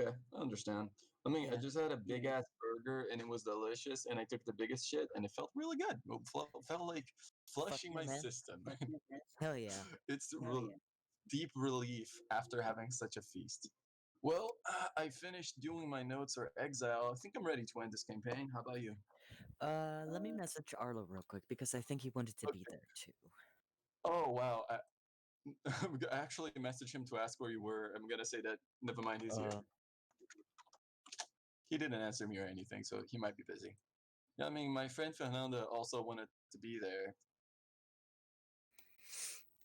Okay, I understand. I mean, I Yeah. just had a big ass burger and it was delicious, and I took the biggest shit, and it felt really good. It felt like Fuck flushing yeah, my man. system. Hell yeah. It's deep relief after having such a feast. Well, I finished doing my notes or exile. I think I'm ready to end this campaign. How about you? Let me message Arlo real quick because I think he wanted to be Okay. there too. Oh wow! I actually messaged him to ask where you were. I'm gonna say that. Never mind, he's here. He didn't answer me or anything, so he might be busy. Yeah, I mean, my friend Fernanda also wanted to be there,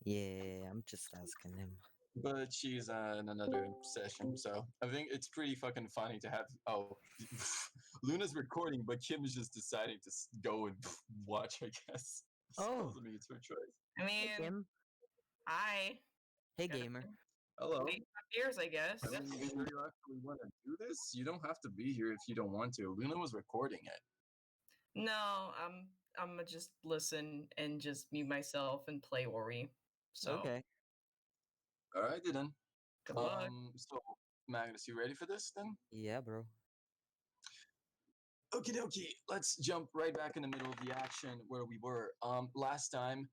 Yeah, I'm just asking him. but she's in another session. So I think it's pretty fucking funny to have. Oh, Luna's recording, but Kim is just deciding to go and watch. I guess. Oh, I mean, it's her choice. I hey mean, Kim. hi. Hey Gotta gamer. Hello. wait 5 years, I guess. I mean, you sure you actually want to do this? You don't have to be here if you don't want to. Luna was recording it. No, I'm gonna just listen and just mute myself and play Ori. So Okay. All right, then. good luck. So Magnus, you ready for this then? Yeah, bro. Okie dokie. Let's jump right back in the middle of the action where we were. Last time,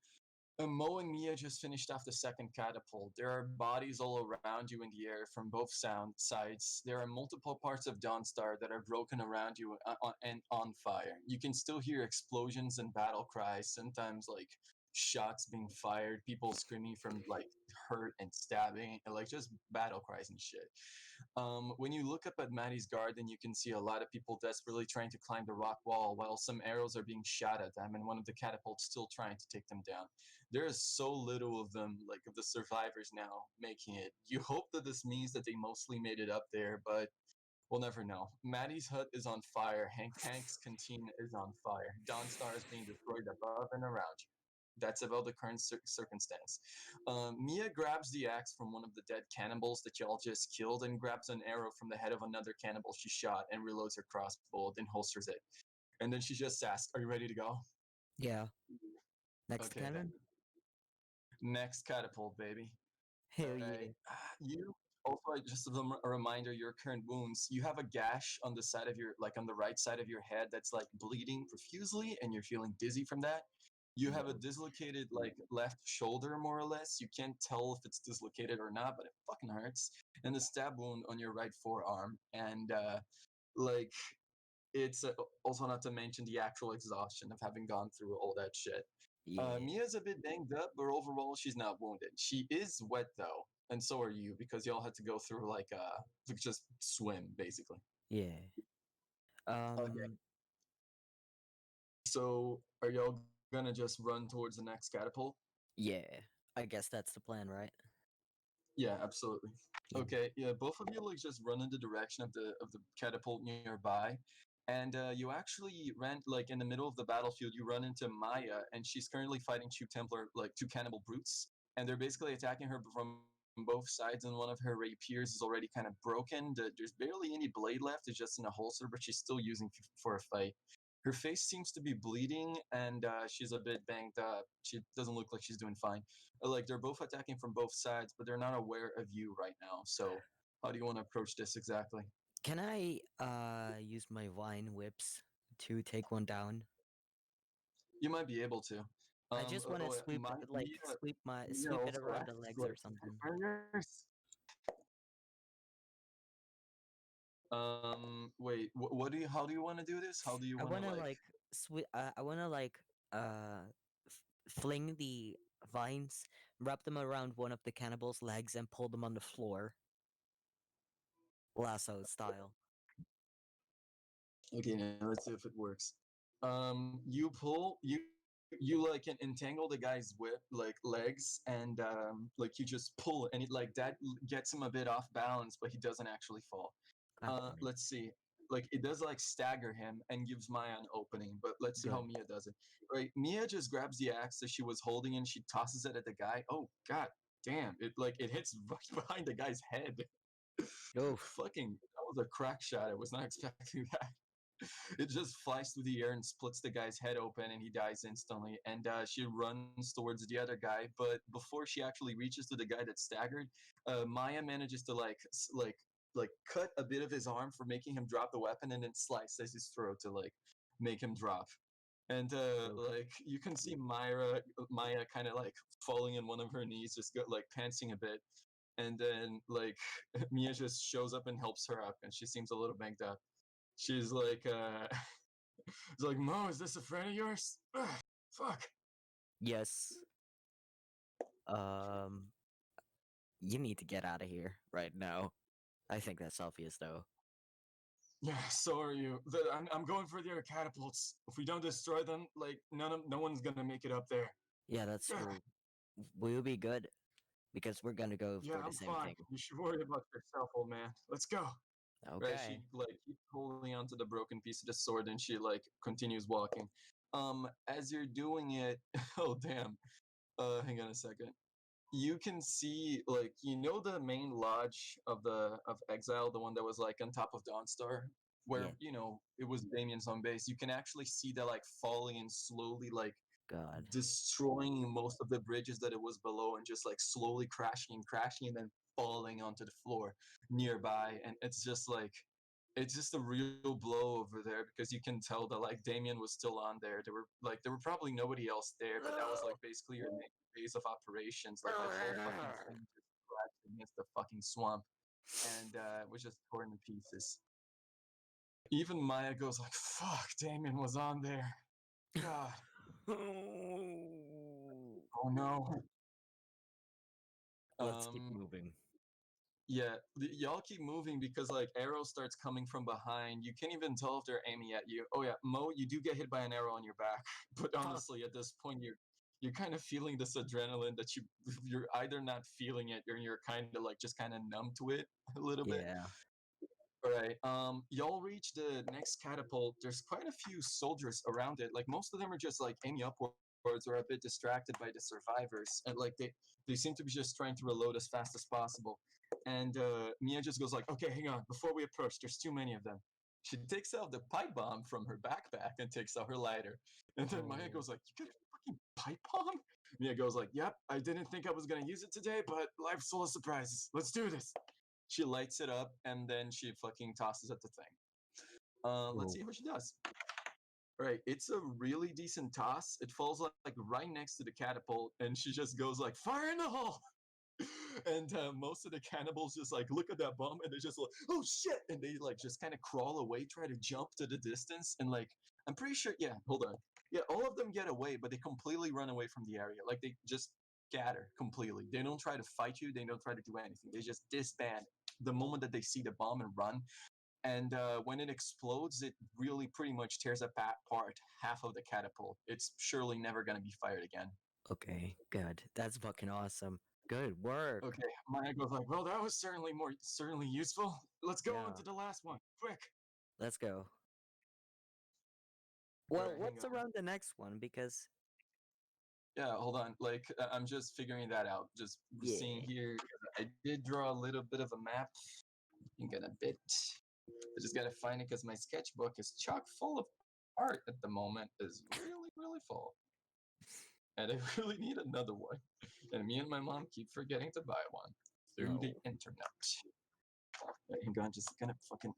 Mo and Mia just finished off the second catapult. There are bodies all around you in the air from both sides. There are multiple parts of Dawnstar that are broken around you and on fire. You can still hear explosions and battle cries, sometimes like shots being fired, people screaming from like hurt and stabbing, and like just battle cries and shit. When you look up at Maddie's garden, you can see a lot of people desperately trying to climb the rock wall while some arrows are being shot at them and one of the catapults still trying to take them down. There is so little of them, like of the survivors now, making it. You hope that this means that they mostly made it up there, but we'll never know. Maddie's hut is on fire. Hank's canteen is on fire. Dawnstar is being destroyed above and around you. That's about the current circumstance. Mia grabs the axe from one of the dead cannibals that y'all just killed and grabs an arrow from the head of another cannibal she shot and reloads her crossbow, then holsters it. And then she just asks, "Are you ready to go?" Yeah. Next Okay, cannon? then. Next catapult, baby. Hell yeah. Right. You also, just as a reminder, your current wounds. You have a gash on the side of your, like on the right side of your head, that's like bleeding profusely, and you're feeling dizzy from that. You have a dislocated like left shoulder, more or less. You can't tell if it's dislocated or not, but it fucking hurts. And the stab wound on your right forearm, and like it's also not to mention the actual exhaustion of having gone through all that shit. Yeah. Mia's a bit banged up, but overall she's not wounded. She is wet though, and so are you because y'all had to go through like just swim basically. Yeah. Okay. So are y'all gonna just run towards the next catapult? Yeah. I guess that's the plan, right? Yeah, absolutely. Yeah. Okay, yeah, both of you like just run in the direction of the catapult nearby, and you actually ran like in the middle of the battlefield. You run into Maya, and she's currently fighting two cannibal brutes, and they're basically attacking her from both sides. And one of her rapiers is already kind of broken. There's barely any blade left; it's just in a holster, but she's still using for a fight. Her face seems to be bleeding, and she's a bit banged up. She doesn't look like she's doing fine. Like they're both attacking from both sides, but they're not aware of you right now. So how do you want to approach this exactly? Can I use my vine whips to take one down? You might be able to. I just want to sweep Mia sweep it also around the asks, legs like, or something. burners. Wait. What do you? How do you want to do this? How do you I want to want to like? like I want to like fling the vines, wrap them around one of the cannibal's legs, and pull them on the floor, lasso style. Okay, now let's see if it works. You pull you like can entangle the guy's whip like legs and like you just pull and it like that gets him a bit off balance, but he doesn't actually fall. Let's see. Like it does like stagger him and gives Maya an opening, but let's see how Good. Mia does it. Right, Mia just grabs the axe that she was holding and she tosses it at the guy. Oh god damn! It hits right behind the guy's head. Oof. Fucking, that was a crack shot. I was not expecting that. It just flies through the air and splits the guy's head open, and he dies instantly. And she runs towards the other guy, but before she actually reaches to the guy that's staggered, Maya manages to like like cut a bit of his arm for making him drop the weapon, and then slices his throat to like make him drop. And Oof. like you can see Maya kind of like falling in one of her knees, just go, like panting a bit, and then like Mia just shows up and helps her up, and she seems a little banged up. She's like, it's like, Mo, is this a friend of yours? Ugh, fuck. Yes. Um, you need to get out of here right now. I think that's obvious, though. Yeah, so are you. I'm going for the other catapults. If we don't destroy them, like no one's gonna make it up there. Yeah, that's Ugh. true. We'll be good because we're gonna go Yeah, for the I'm same fine. thing. You should worry about yourself, old man. Let's go. Right, she Okay. like keeps holding onto the broken piece of the sword, and she like continues walking. As you're doing it, oh damn. Hang on a second. You can see like the main lodge of Exile, the one that was like on top of Dawnstar, where Yeah. it was Damien's home base. You can actually see that like falling and slowly like God. destroying most of the bridges that it was below, and just like slowly crashing and then falling onto the floor nearby. And it's just a real blow over there, because you can tell that like Damien was still on there. There were probably nobody else there, but that was like basically your main base of operations. Like the whole fucking thing just crashed against the fucking swamp, and was just torn to pieces. Even Maya goes like, fuck, Damien was on there. God. Oh no. Let's keep Um, moving. yeah, y'all keep moving because like arrow starts coming from behind. You can't even tell if they're aiming at you. Oh yeah, Mo, you do get hit by an arrow on your back. But Fuck. honestly, at this point, you're kind of feeling this adrenaline that you're either not feeling it, or you're kind of like just kind of numb to it a little bit. Yeah. All right. Y'all reach the next catapult. There's quite a few soldiers around it. Like most of them are just like aiming upwards or a bit distracted by the survivors, and like they seem to be just trying to reload as fast as possible. And Mia just goes like, "Okay, hang on. Before we approach, there's too many of them." She takes out the pipe bomb from her backpack and takes out her lighter. And then Maya Oh. goes like, "You got a fucking pipe bomb?" Mia goes like, "Yep. I didn't think I was gonna use it today, but life's full of surprises. Let's do this." She lights it up, and then she fucking tosses at the thing. Let's Oh. see how she does. All right, it's a really decent toss. It falls like right next to the catapult, and she just goes like, "Fire in the hole!" And most of the cannibals just like look at that bomb, and they're just like, "Oh shit!" And they like just kind of crawl away, try to jump to the distance, and like I'm pretty sure. Yeah, hold on. Yeah, all of them get away, but they completely run away from the area. Like they just scatter completely. They don't try to fight you. They don't try to do anything. They just disband the moment that they see the bomb and run. And when it explodes, it really pretty much tears apart half of the catapult. It's surely never going to be fired again. Okay. Good. That's fucking awesome. Good work. Okay, Maya goes like, "Well, that was certainly useful. Let's go on Yeah. to the last one, quick." Let's go. All Well, right, hang what's on. around the next one? Because Yeah, hold on. Like I'm just figuring that out. Just seeing yeah. here. I did draw a little bit of a map. I'm gonna bit. I just gotta find it because my sketchbook is chock full of art at the moment. Is really full, and I really need another one. And me and my mom keep forgetting to buy one through the No. internet. Right, hang on, just gonna fucking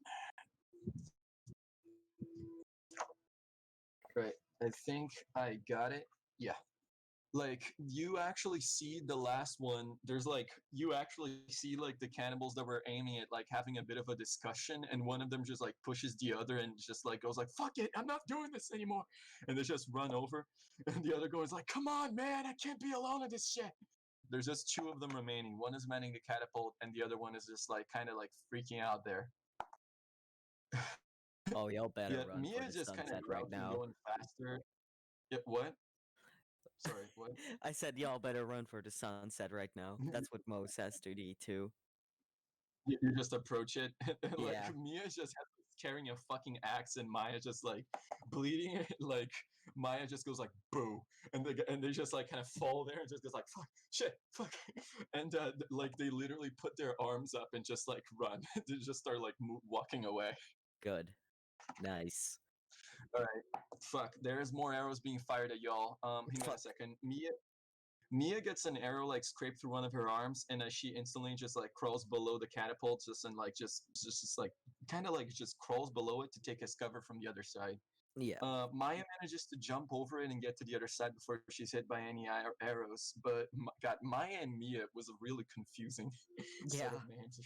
right. I think I got it. Yeah. Like you actually see the last one. There's like you actually see like the cannibals that were aiming at like having a bit of a discussion, and one of them just like pushes the other and just like goes like, "Fuck it, I'm not doing this anymore," and they just run over, and the other goes like, "Come on, man, I can't be alone in this shit." There's just two of them remaining. One is manning the catapult, and the other one is just like kind of like freaking out there. Oh, y'all better Yeah, run for Mia the is just kind of sunset right crouching, now. going faster. Yeah, what? Sorry, what? I said y'all better run for the sunset right now. That's what Mo says to D too. You just approach it, and like Yeah. Mia just carrying a fucking axe, and Maya just like bleeding. Like Maya just goes like boo, and they just like kind of fall there and just goes like fuck, shit, fuck, and like they literally put their arms up and just like run. They just start like walking away. Good. Nice. All right, fuck. There's more arrows being fired at y'all. Hang on a Fuck. second. Mia Mia gets an arrow like scraped through one of her arms, and she instantly just like crawls below the catapult, just and like just like kind of like just crawls below it to take his cover from the other side. Yeah. Maya manages to jump over it and get to the other side before she's hit by any arrows. But God, Maya and Mia was a really confusing set Yeah. of names.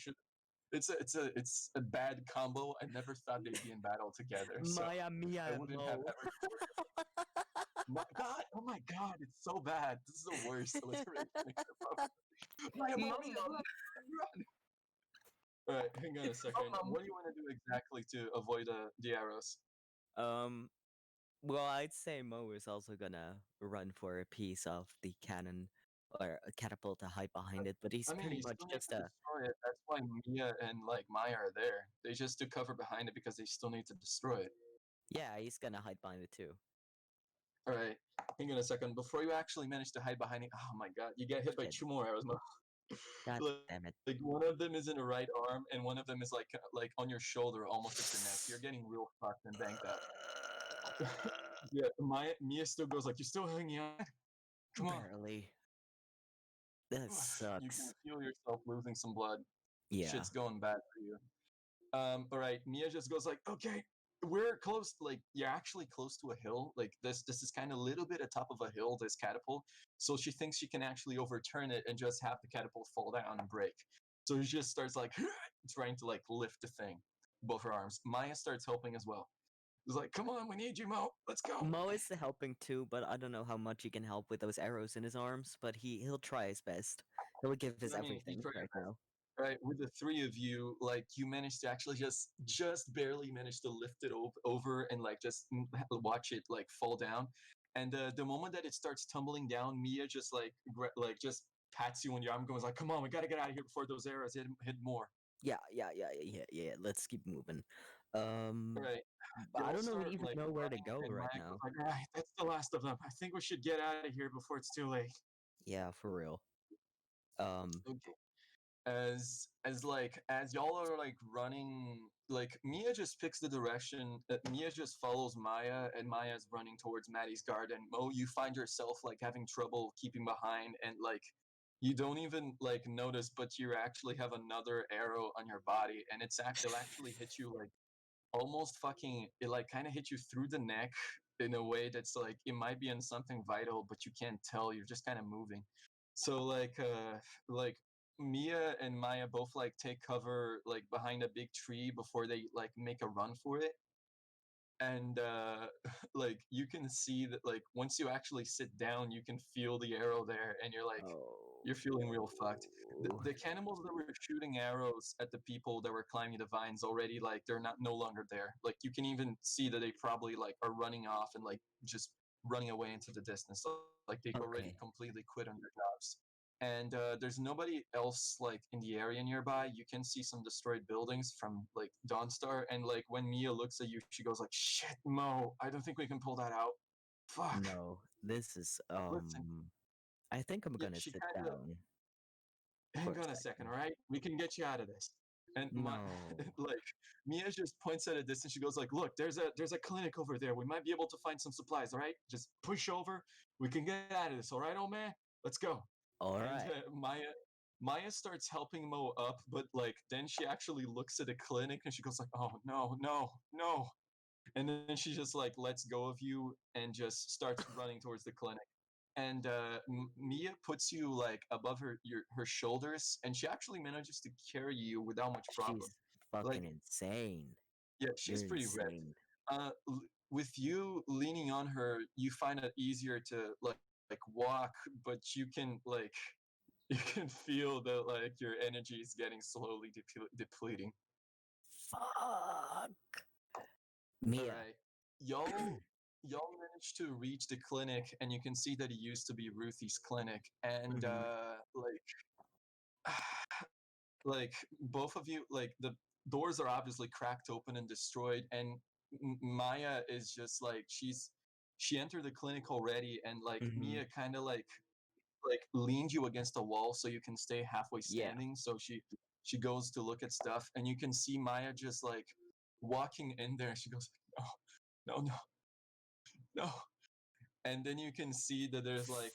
It's a bad combo. I never thought they'd be in battle together, so Maya, Mia, I and wouldn't have Mo. ever thought. My God, oh my God, it's so bad. This is the worst alliteration. Maya, Mia, Mum, Mia, mum, run, run! All right, hang on a second. mum. What do you want to do exactly to avoid the arrows? Um, well, I'd say Mo is also gonna run for a piece of the cannon or a catapult to hide behind it, but he's I mean, pretty you much still need just to a destroy it. That's why Mia and like Maya are there. They just took cover behind it because they still need to destroy it. yeah, he's gonna hide behind it too. All right, hang on a second. Before you actually manage to hide behind it, oh my God, you get hit by Shit. 2 more arrows. God like, damn it. like one of them is in the right arm, and one of them is like on your shoulder, almost at your neck. You're getting real fucked and banged up. Yeah, Mia still goes like, "You're still hanging on. Come on." Barely. That You can sucks. feel yourself losing some blood. Yeah. Shit's going bad for you. All right, Mia just goes like, okay, we're close. Like, you're actually close to a hill. Like this is kind of a little bit atop of a hill, this catapult. So she thinks she can actually overturn it and just have the catapult fall down and break. So she just starts like trying to like lift the thing, both her arms. Maya starts helping as well. It's like, come on, we need you, Mo. Let's go. Mo is helping too, but I don't know how much he can help with those arrows in his arms, but he'll try his best. He'll give his I mean, he everything tried right now. right with the three of you, like you managed to actually just barely manage to lift it over and like just watch it like fall down. And the moment that it starts tumbling down, Mia just like like just pats you on your arm, goes like, "Come on, we gotta get out of here before those arrows hit more." Yeah. Let's keep moving. All Um, right, I y'all don't know start even like know where to running, go and right Maya goes now. like, "All right, that's the last of them. I think we should get out of here before it's too late." Yeah, for real. Um, Okay. As y'all are like running, like Mia just picks the direction. Mia just follows Maya, and Maya's running towards Maddie's garden. Mo, you find yourself like having trouble keeping behind, and like you don't even like notice, but you actually have another arrow on your body, and it'll actually hit you like almost fucking it like kind of hit you through the neck in a way that's like it might be in something vital, but you can't tell. You're just kind of moving. So like Mia and Maya both like take cover like behind a big tree before they like make a run for it. And like you can see that like once you actually sit down, you can feel the arrow there, and you're feeling real fucked. oh, The cannibals that were shooting arrows at the people that were climbing the vines already like they're not no longer there. Like you can even see that they probably like are running off and like just running away into the distance. So, like they already okay. completely quit on their jobs. And there's nobody else like in the area nearby. You can see some destroyed buildings from like Dawnstar, and like when Mia looks at you, she goes like, "Shit, Mo, I don't think we can pull that out. Fuck." No, this is Listen, I think I'm yeah, gonna she sit kind of down for hang a on a second, second. all right? We can get you out of this. And my No. like Mia just points at a distance. She goes like, "Look, there's a clinic over there. We might be able to find some supplies. All right, just push over. We can get out of this. All right, old man. Let's go." All And right. Maya starts helping Mo up, but like then she actually looks at the clinic and she goes like, "Oh no, no, no!" And then she just like lets go of you and just starts running towards the clinic. And Mia puts you like above her shoulders, and she actually manages to carry you without much problem. She's fucking Like, insane. yeah, she's You're pretty ripped. insane. With you leaning on her, you find it easier to like walk, but you can like you can feel that like your energy is getting slowly depleting. Fuck. All Mia. right, y'all managed to reach the clinic, and you can see that it used to be Ruthie's clinic, and hmm like both of you, like the doors are obviously cracked open and destroyed, and Maya is just like she entered the clinic already, and like hmm Mia kind of like leaned you against the wall so you can stay halfway Yeah. standing. So she goes to look at stuff, and you can see Maya just like walking in there. She goes, "No, no, no, no." and then you can see that there's like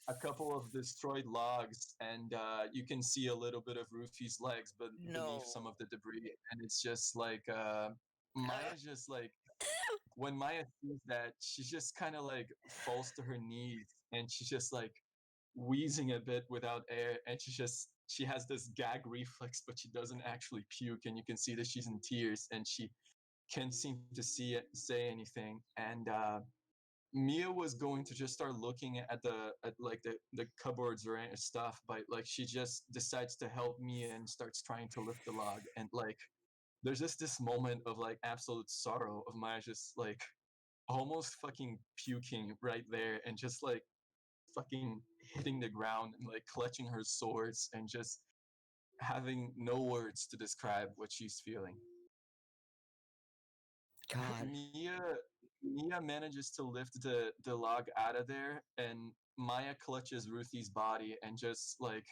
a couple of destroyed logs, and you can see a little bit of Rufy's legs, but beneath some No. of the debris, and it's just like Maya's just like when Maya sees that, she just kind of like falls to her knees, and she's just like wheezing a bit without air, and she has this gag reflex, but she doesn't actually puke, and you can see that she's in tears, and she can't seem to say anything, and Mia was going to just start looking at the cupboards or any stuff, but like she just decides to help Mia and starts trying to lift the log. And like there's just this moment of like absolute sorrow of Maya just like almost fucking puking right there and just like fucking hitting the ground and like clutching her swords and just having no words to describe what she's feeling. God. Mia manages to lift the log out of there, and Maya clutches Ruthie's body and just like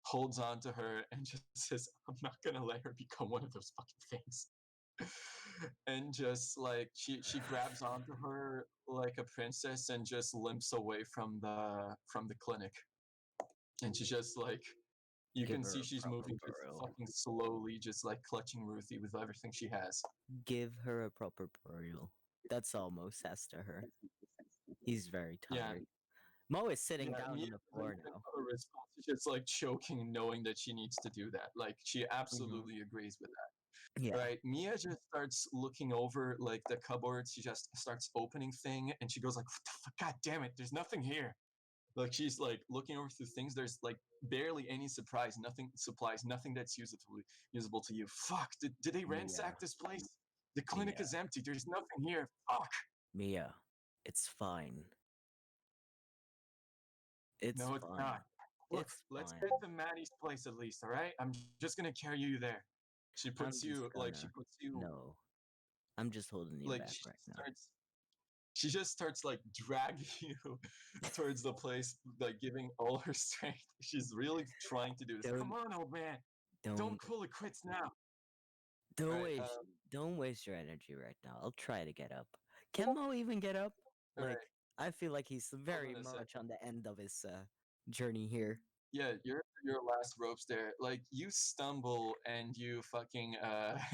holds on to her and just says, "I'm not gonna let her become one of those fucking things." And just like she grabs onto her like a princess and just limps away from the clinic, and she's just like. You Give can her see a she's proper moving just burial. fucking slowly, just like clutching Ruthie with everything she has. Give her a proper burial. That's all Mo says to her. He's very Yeah, tired. Mo is sitting yeah, down Mia on the doesn't floor even now. know her response. She's just like choking, knowing that she needs to do that. Like she Hmm. absolutely agrees with that. All Yeah. right, Mia just starts looking over like the cupboards. She just starts opening thing, and she goes like, "What the fuck? God damn it! There's nothing here." Like she's like looking over through things. There's like barely any supplies, nothing that's usable to you. Fuck! Did they Mia. ransack this place? The clinic Mia. is empty. There's nothing here. Fuck. Mia. It's fine. It's No, it's fine. not. Look, It's let's fine. get to Maddie's place at least, all right? I'm just gonna carry you there. She I'm puts just you like she gonna. puts you No. I'm just holding you like back right now. she just starts like dragging you towards the place, like giving all her strength. She's really trying to do this. Come Don't on, old man. Don't don't pull the quits now. All don't right, waste don't waste your energy right now. I'll try to get up. Can all Mo even get up? Like right. I feel like he's Hold very on a sec. much on the end of his journey here. Yeah, you're your last ropes there. Like you stumble and you fucking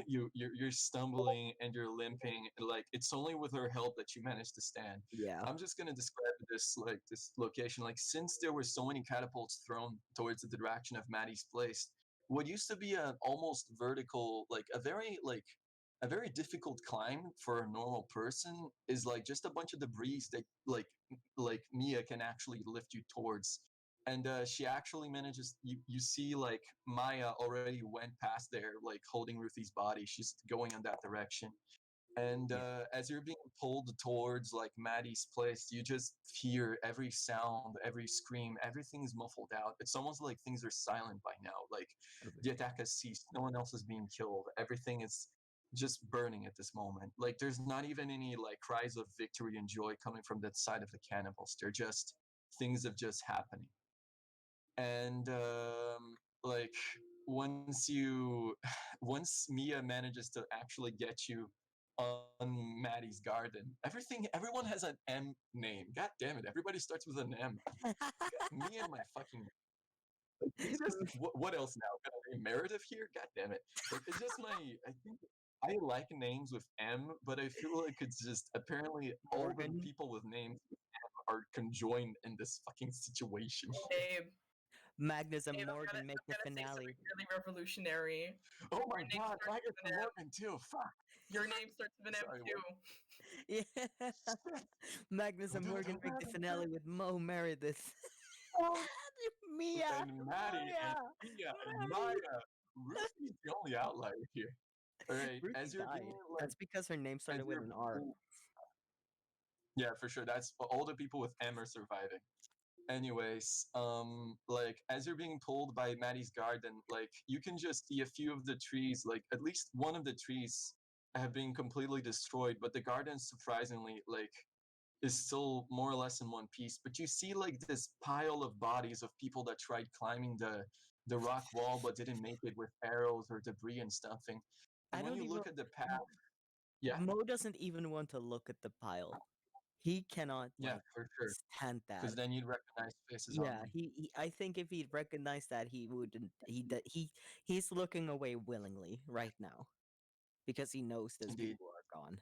you're stumbling and you're limping. Like it's only with her help that you manage to stand. Yeah. I'm just gonna describe this location. Like since there were so many catapults thrown towards the direction of Maddie's place, what used to be a almost vertical, like a very difficult climb for a normal person is like just a bunch of debris that like Mia can actually lift you towards, and she actually manages. You see like Maya already went past there, like holding Ruthie's body. She's going in that direction, and Yeah. as you're being pulled towards like Maddie's place, you just hear every sound, every scream. Everything's muffled out. It's almost like things are silent by now. Like the Everything. attack has ceased. No one else is being killed. Everything is just burning at this moment. Like there's not even any like cries of victory and joy coming from that side of the cannibals. They're just things of just happening. And like once you once Mia manages to actually get you on Maddie's garden, everyone has an M name. God damn it, everybody starts with an M. Me and my fucking like, it's just what else now? Got a name Meredith here? God damn it. Like it's just my I think I like names with M, but I feel like it's just apparently all the Morgan. people with names with M are conjoined in this fucking situation. Abe, Magnus and Abe, Morgan make I'm the gonna say finale. something really revolutionary. Oh my Your name god, starts Magus with and an M. Morgan too. Fuck. Your name starts with an M Sorry, what? too. Yeah. Shit. Magnus Don't and do it, Morgan don't do make it, the don't do finale it. with Mo Meredith. Oh. Mia. And Maddie and Maya. Mia and Maddie. Maya. Ruthie's the only outlier here. All right, Ruthie as you're being died. like, That's because her name as started with you're an being R. pulled, yeah, for sure. That's all the people with M are surviving. Anyways, like as you're being pulled by Maddie's garden, like you can just see a few of the trees, like at least one of the trees have been completely destroyed, but the garden surprisingly like is still more or less in one piece. But you see like this pile of bodies of people that tried climbing the rock wall but didn't make it with arrows or debris and stuffing. I And when don't you even. look at the path, yeah, Mo doesn't even want to look at the pile. He cannot Yeah, like for sure. stand Because that. then you'd recognize faces on Yeah, them. I think if he'd recognized that, he wouldn't. He's looking away willingly right now because he knows those Indeed. people are gone.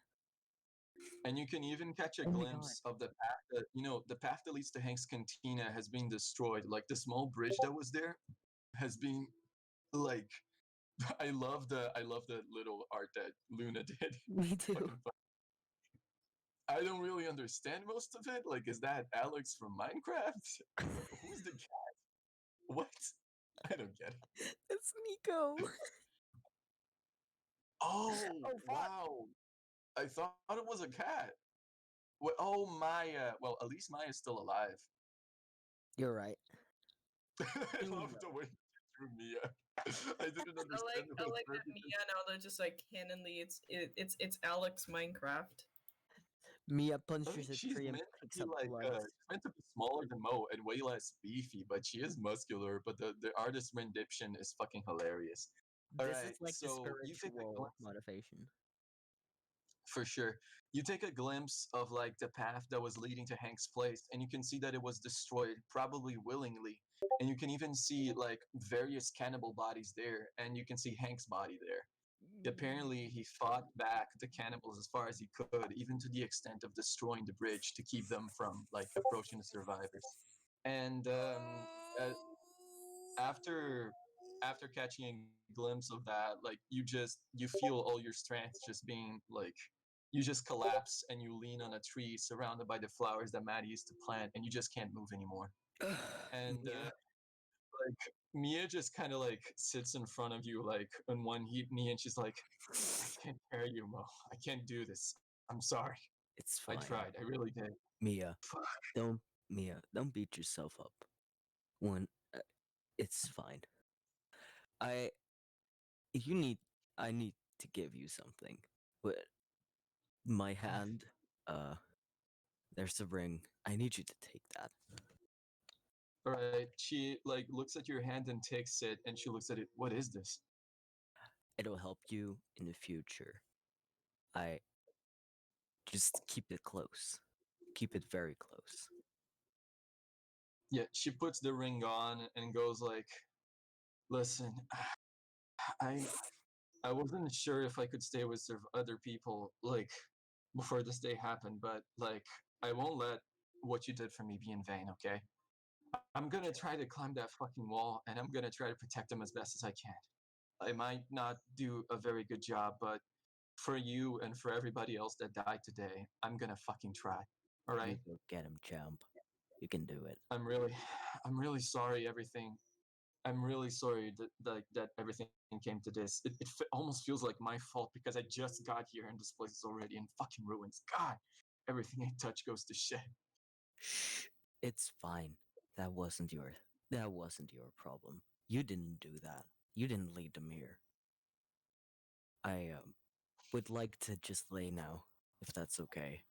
And you can even catch a Oh my god. glimpse of the path that, the path that leads to Hank's Cantina has been destroyed. Like the small bridge that was there has been like I love the little art that Luna did. Me It's too. fucking fun. I don't really understand most of it. Like, is that Alex from Minecraft? Who's the cat? What? I don't get it. It's Nico. Oh, Oh fuck. wow. I thought it was a cat. What? Oh, Maya. Well, at least Maya's still alive. You're right. I You love know. the way you drew Mia. I didn't understand I it at like first that because Mia now they're just like canonly it's Alex Minecraft. Mia I mean, punches a she's tree and meant to picks be up like gloves. she's meant to be smaller than Mo and way less beefy, but she is muscular. But the artist rendition is fucking hilarious. All This is right, like the so you take a spiritual glimpse motivation. for sure. You take a glimpse of like the path that was leading to Hank's place, and you can see that it was destroyed, probably willingly. And you can even see like various cannibal bodies there, and you can see Hank's body there. Apparently, he fought back the cannibals as far as he could, even to the extent of destroying the bridge to keep them from like approaching the survivors. And uh, after after catching a glimpse of that, like you feel all your strength just being like you just collapse and you lean on a tree surrounded by the flowers that Maddie used to plant, and you just can't move anymore. And Mia. like Mia just kind of like sits in front of you like on one knee, and she's like, I can't carry you, Mo. I can't do this. I'm sorry. It's I tried. fine. I really did. Mia, Fuck. don't beat yourself up. One, uh, it's fine. I you need I need to give you something. But my hand, uh, there's a ring. I need you to take that. All right. She like looks at your hand and takes it, and she looks at it. What is this? It'll help you in the future. I just keep it close. Keep it very close. Yeah. She puts the ring on and goes like, "Listen, I I wasn't sure if I could stay with other people like before this day happened, but like I won't let what you did for me be in vain. Okay? I'm gonna try to climb that fucking wall, and I'm gonna try to protect them as best as I can. I might not do a very good job, but for you and for everybody else that died today, I'm gonna fucking try. All You right? go get him, champ. You can do it. I'm really, I'm really sorry. Everything. I'm really sorry that everything came to this. It almost feels like my fault because I just got here and this place is already in fucking ruins. God, everything I touch goes to shit. Shh. It's fine. That wasn't your that wasn't your problem. You didn't do that. You didn't lead them here. I would like to just lay now, if that's okay.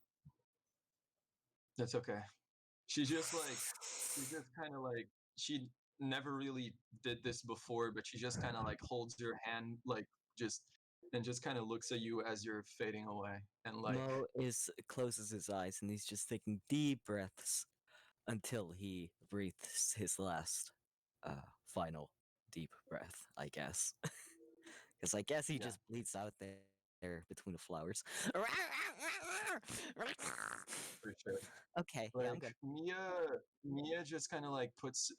That's okay. She just like, she just kind of like, she never really did this before, but she just kind of like holds your hand like just and just kind of looks at you as you're fading away and like Mo is closes his eyes and he's just taking deep breaths until he breathes his last final deep breath, I guess. Because I guess he yeah, just bleeds out there between the flowers. for sure. Okay, yeah, I'm Like good. Mia just kind of like puts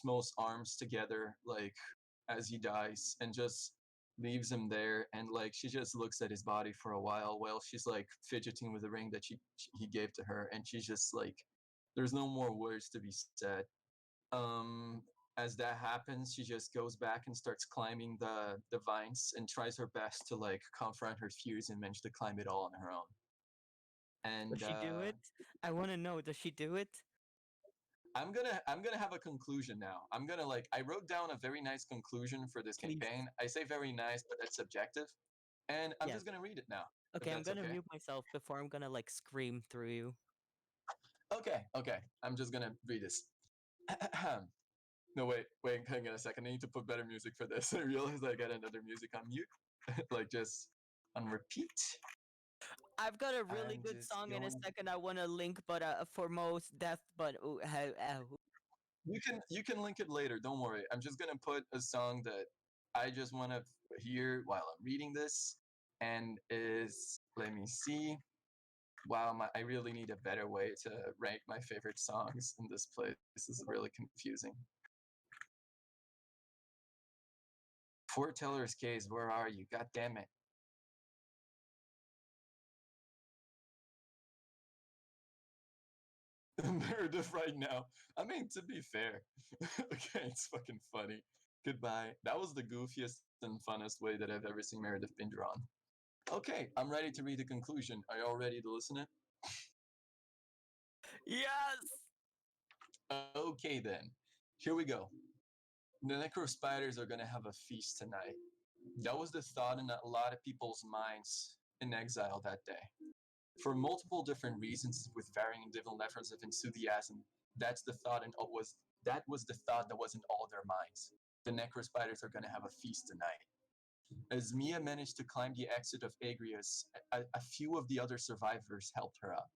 Mo's arms together like as he dies and just leaves him there, and like she just looks at his body for a while she's like fidgeting with the ring that he gave to her, and she's just like there's no more words to be said. um as that happens, she just goes back and starts climbing the vines and tries her best to like confront her fears and manage to climb it all on her own. Does And she do it? I want to know. Does she do it? I'm gonna have a conclusion now. I'm gonna like I wrote down a very nice conclusion for this Please. campaign. I say very nice, but that's subjective. And I'm Yes. just gonna read it now, if Okay, I'm that's gonna okay. mute myself before I'm gonna like scream through you. Okay. I'm just gonna read this. No, wait, hang on a second. I need to put better music for this. I realized I got another music on mute. Like just on repeat. I've got a really I'm good just song in a going. second. I want to link, but for most death, but You can link it later. Don't worry. I'm just gonna put a song that I just want to hear while I'm reading this, and is let me see. Wow, I really need a better way to rank my favorite songs in this place. This is really confusing. Foreteller's Case, where are you? God damn it. Meredith right now. I mean, to be fair, okay, it's fucking funny. Goodbye. That was the goofiest and funnest way that I've ever seen Meredith been drawn. Okay, I'm ready to read the conclusion. Are you all ready to listen it? yes. Okay, then. Here we go. The necro spiders are gonna have a feast tonight. That was the thought in a lot of people's minds in exile that day. For multiple different reasons with varying different levels of enthusiasm, that's the thought and that was the thought that was in all their minds. The necro spiders are gonna have a feast tonight. As Mia managed to climb the exit of Agrius, a few of the other survivors helped her up.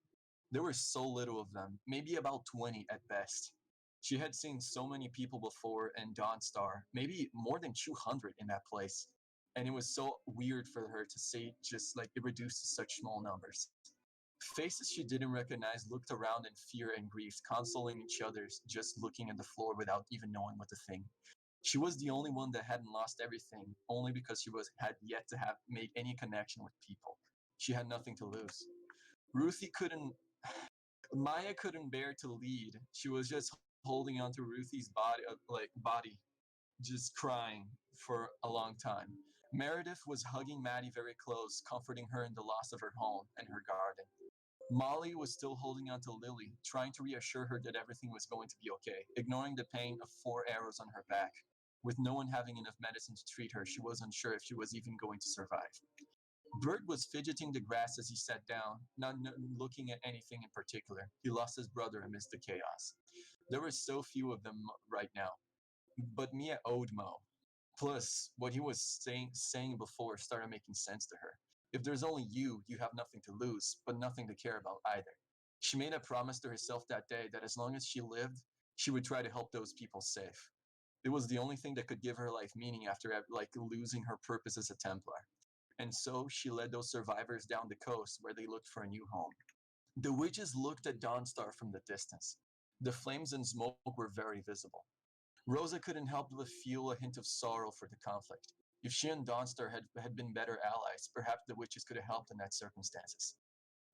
There were so little of them, maybe about 20 at best. She had seen so many people before in Dawnstar, maybe more than 200 in that place. And it was so weird for her to see just like it reduced to such small numbers. Faces she didn't recognize looked around in fear and grief, consoling each other, just looking at the floor without even knowing what to think. She was the only one that hadn't lost everything, only because she had yet to have made any connection with people. She had nothing to lose. Ruthie couldn't Maya couldn't bear to lead. She was just holding onto Ruthie's body, just crying for a long time. Meredith was hugging Maddie very close, comforting her in the loss of her home and her garden. Molly was still holding onto Lily, trying to reassure her that everything was going to be okay, ignoring the pain of 4 arrows on her back. With no one having enough medicine to treat her, she wasn't sure if she was even going to survive. Bert was fidgeting the grass as he sat down, not looking at anything in particular. He lost his brother amidst the chaos. There were so few of them right now, but Mia owed Mo. Plus, what he was saying before started making sense to her. If there's only you, you have nothing to lose, but nothing to care about either. She made a promise to herself that day that as long as she lived, she would try to help those people safe. It was the only thing that could give her life meaning after losing her purpose as a Templar. And so she led those survivors down the coast where they looked for a new home. The witches looked at Dawnstar from the distance. The flames and smoke were very visible. Rosa couldn't help but feel a hint of sorrow for the conflict. If she and Dawnstar had been better allies, perhaps the witches could have helped in that circumstances.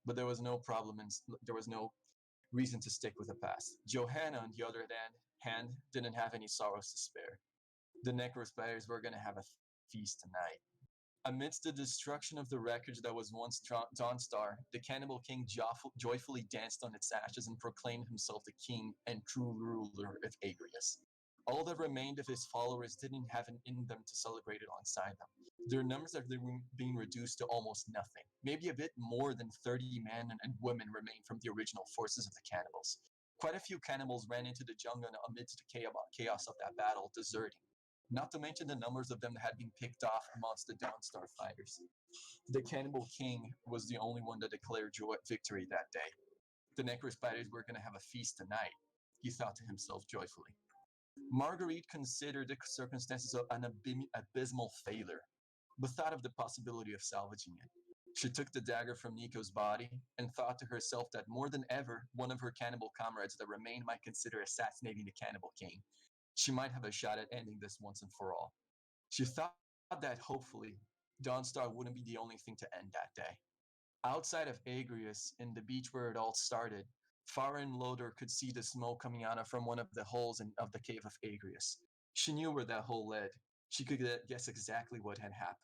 But there was no problem and there was no reason to stick with the past. Johanna, on the other hand, didn't have any sorrows to spare. The necrospiders were going to have a feast tonight. Amidst the destruction of the wreckage that was once Dawnstar, the Cannibal King joyfully danced on its ashes and proclaimed himself the king and true ruler of Agrius. All that remained of his followers didn't have it in them to celebrate alongside them. Their numbers are being reduced to almost nothing. Maybe a bit more than 30 men and women remain from the original forces of the cannibals. Quite a few cannibals ran into the jungle amidst the chaos of that battle, deserting, not to mention the numbers of them that had been picked off amongst the Dawnstar fighters. The Cannibal King was the only one that declared victory that day. The Necrospiders were going to have a feast tonight, he thought to himself joyfully. Marguerite considered the circumstances of an abysmal failure, but thought of the possibility of salvaging it. She took the dagger from Nico's body and thought to herself that more than ever, one of her cannibal comrades that remained might consider assassinating the Cannibal King. She might have a shot at ending this once and for all. She thought that hopefully Dawnstar wouldn't be the only thing to end that day. Outside of Agrius, in the beach where it all started, Farah and Loder could see the smoke coming out from one of the holes of the cave of Agrius. She knew where that hole led. She could guess exactly what had happened.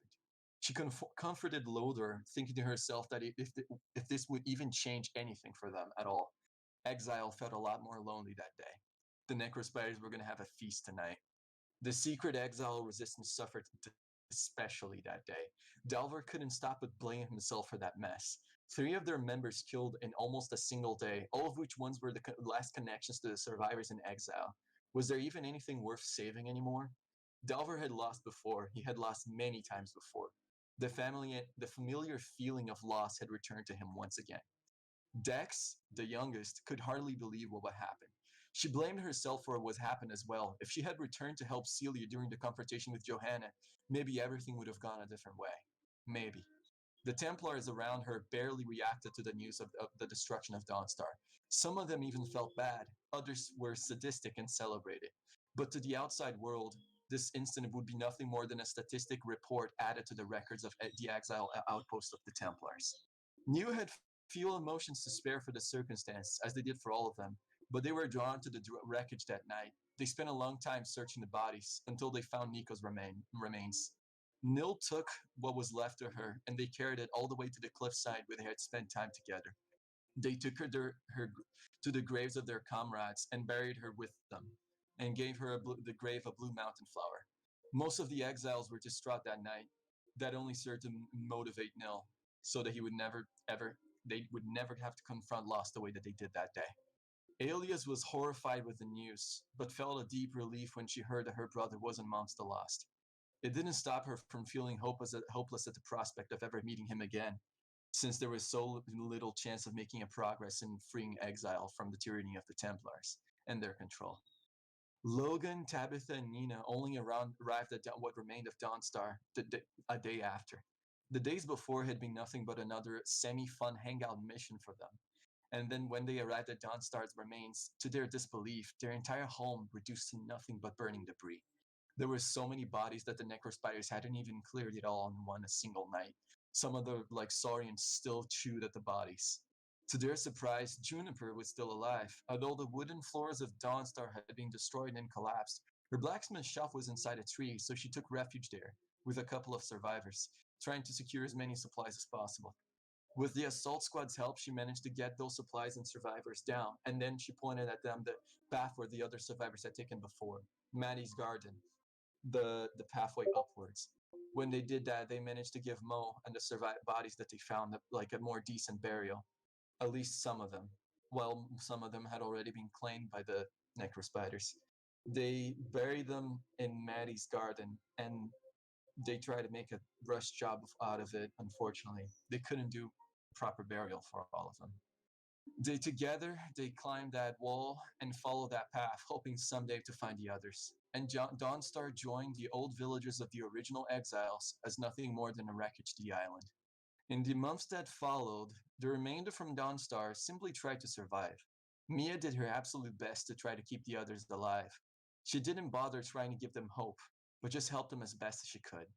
She comforted Loder, thinking to herself that if this would even change anything for them at all. Exile felt a lot more lonely that day. The Necrospiders were going to have a feast tonight. The secret exile resistance suffered especially that day. Delver couldn't stop but blame himself for that mess. 3 of their members killed in almost a single day, all of which ones were the last connections to the survivors in exile. Was there even anything worth saving anymore? Delver had lost before. He had lost many times before. The familiar feeling of loss had returned to him once again. Dex, the youngest, could hardly believe what happened. She blamed herself for what happened as well. If she had returned to help Celia during the confrontation with Johanna, maybe everything would have gone a different way. Maybe. The Templars around her barely reacted to the news of the destruction of Dawnstar. Some of them even felt bad, others were sadistic and celebrated. But to the outside world, this incident would be nothing more than a statistic report added to the records of the exile outpost of the Templars. New had few emotions to spare for the circumstance, as they did for all of them, but they were drawn to the wreckage that night. They spent a long time searching the bodies until they found Nico's remains. Nil took what was left of her and they carried it all the way to the cliffside where they had spent time together. They took her to the graves of their comrades and buried her with them, and gave her the grave a blue mountain flower. Most of the exiles were distraught that night. That only served to motivate Nil, so that he would never ever they would never have to confront loss the way that they did that day. Alias was horrified with the news, but felt a deep relief when she heard that her brother wasn't amongst the lost. It didn't stop her from feeling hopeless at the prospect of ever meeting him again, since there was so little chance of making a progress in freeing exile from the tyranny of the Templars and their control. Logan, Tabitha, and Nina only arrived at what remained of Dawnstar a day after. The days before had been nothing but another semi-fun hangout mission for them. And then when they arrived at Dawnstar's remains, to their disbelief, their entire home reduced to nothing but burning debris. There were so many bodies that the necrospiders hadn't even cleared it all in one a single night. Some of the like saurians still chewed at the bodies. To their surprise, Juniper was still alive. Although the wooden floors of Dawnstar had been destroyed and collapsed, her blacksmith shop was inside a tree, so she took refuge there with a couple of survivors, trying to secure as many supplies as possible. With the assault squad's help, she managed to get those supplies and survivors down, and then she pointed at them the path where the other survivors had taken before, Maddie's garden, the pathway upwards. When they did that, they managed to give Mo and the survived bodies that they found like a more decent burial, at least some of them. Well, some of them had already been claimed by the necrospiders. They buried them in Maddie's garden, and they tried to make a rush job out of it. Unfortunately, they couldn't do proper burial for all of them. They climbed that wall and followed that path, hoping someday to find the others. And Dawnstar joined the old villagers of the original exiles as nothing more than a wreckage to the island. In the months that followed, the remainder from Dawnstar simply tried to survive. Mia did her absolute best to try to keep the others alive. She didn't bother trying to give them hope, but just helped them as best as she could.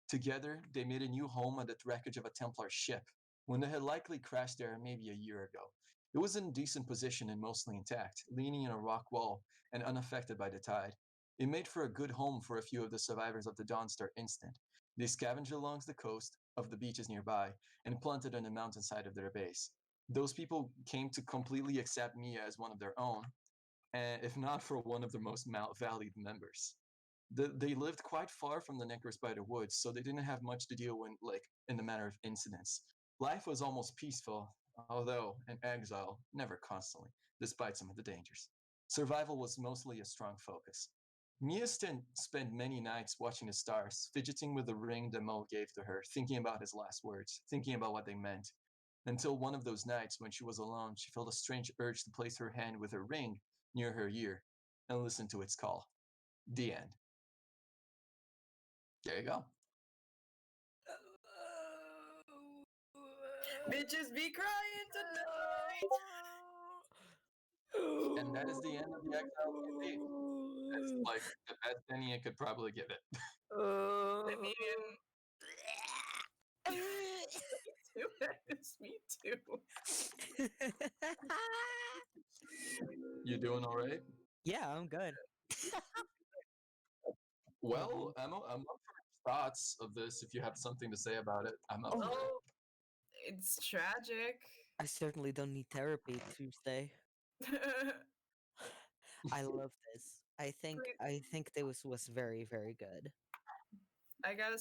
Together, they made a new home on the wreckage of a Templar ship, when they had likely crashed there maybe a year ago. It was in decent position and mostly intact, leaning on a rock wall and unaffected by the tide. It made for a good home for a few of the survivors of the Dawnstar incident. They scavenged along the coast of the beaches nearby and planted on the mountainside of their base. Those people came to completely accept Mia as one of their own, and if not for one of their most valued members. They lived quite far from the Necrospider woods, so they didn't have much to deal with, like in the matter of incidents. Life was almost peaceful, although in exile, never constantly, despite some of the dangers. Survival was mostly a strong focus. Mia spent many nights watching the stars, fidgeting with the ring that Mo gave to her, thinking about his last words, thinking about what they meant. Until one of those nights, when she was alone, she felt a strange urge to place her hand with her ring near her ear and listen to its call. The end. There you go. Bitches be crying tonight. And that is the end of the Exile campaign. That's like the best ending I could probably give it. I mean, it's me too. You doing all right? Yeah, I'm good. Well, I'm up for thoughts of this. If you have something to say about it, I'm up for it. Oh, it's tragic. I certainly don't need therapy Tuesday. I love this. I think this was very, very good. I gotta